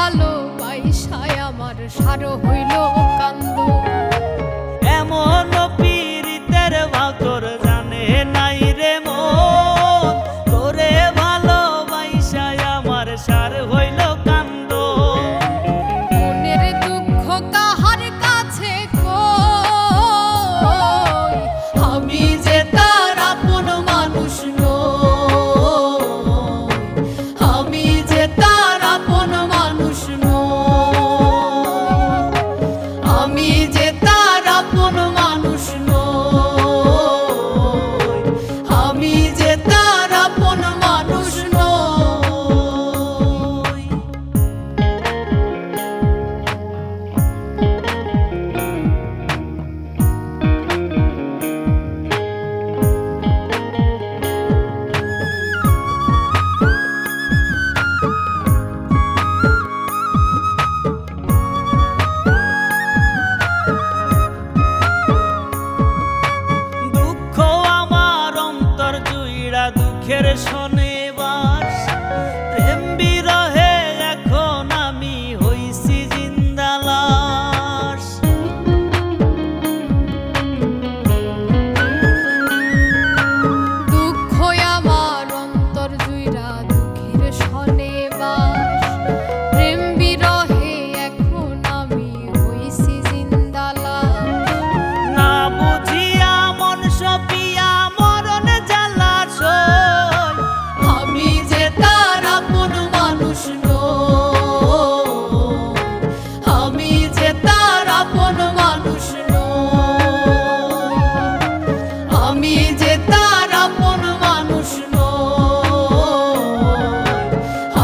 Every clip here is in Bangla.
ভালোবাসায় আমার সার হইল কান্দ। এমন পীড়িতের ভাব তোর জানে নাই রে মন, তোরে ভালোবাসায় আমার সার হইল কান্দ। মনের দুঃখ কাহার কাছে কই, আমি যে তার আপন মানুষ নই, আমি যে তার আপন মানুষ নই, আমি যে তার আপন মানুষ নই, আমি যে তার আপন মানুষ নই। দুঃখ আমার অন্তর জুইড়া দুঃখের শনিবাস, প্রেম বিরহে এখন আমি হইছি জিন্দা লাশ। দুঃখ আমার অন্তর জুইরা দুঃখের শনিবাস, প্রেম বিরহে এখন আমি হইছি জিন্দা লাশ। না বুঝিয়া মন সপিয়া মরণ জ্বালা সই, আমি যে তার আপন মানুষ নই, আমি যে তার আপন মানুষ নই, আমি যে তার আপন মানুষ নই,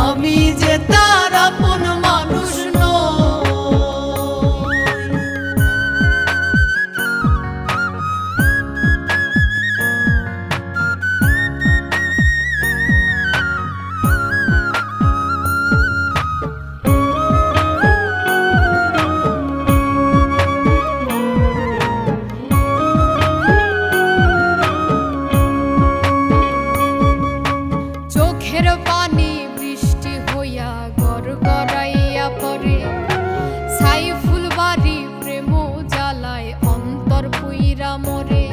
আমি যে তার আপন মানুষ নই। চোখের পানি বৃষ্টি হইয়া গড়গড়াইয়া পড়ে, সাইফুল বাড়ি প্রেম জ্বালায় অন্তর পুইরা মরে।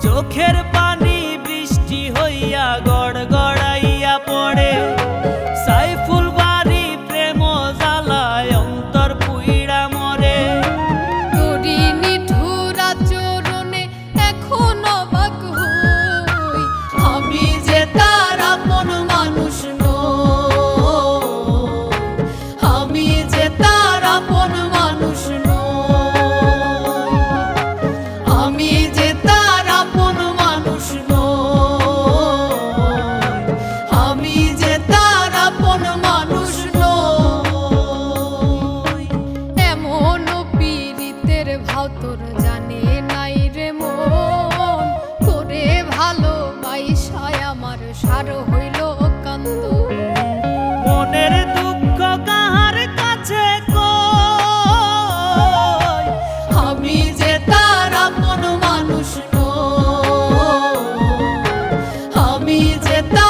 চোখের পানি বৃষ্টি হইয়া গড়গড়াইয়া পড়ে, সাইফুল বাড়ি প্রেম জ্বালায় অন্তর পুইড়া মরে। তোরি নিঠুর আচরণে এখন অবাক হই, আমি যে তার আপন মানুষ নই, আমি যে তার আপন মানুষ নই, আমি যে তার আপন মানুষ নই, আমি যে তার আপন মানুষ নই। এমন পীড়িতের ভাও তোর জানে নাই রে মন, তোরে ভালোবাসায় আমার সার হইল কান্দ। মনের দুঃখ কাহার কাছে কই, আমি যে তার আপন মানুষ নই, আমি যে তার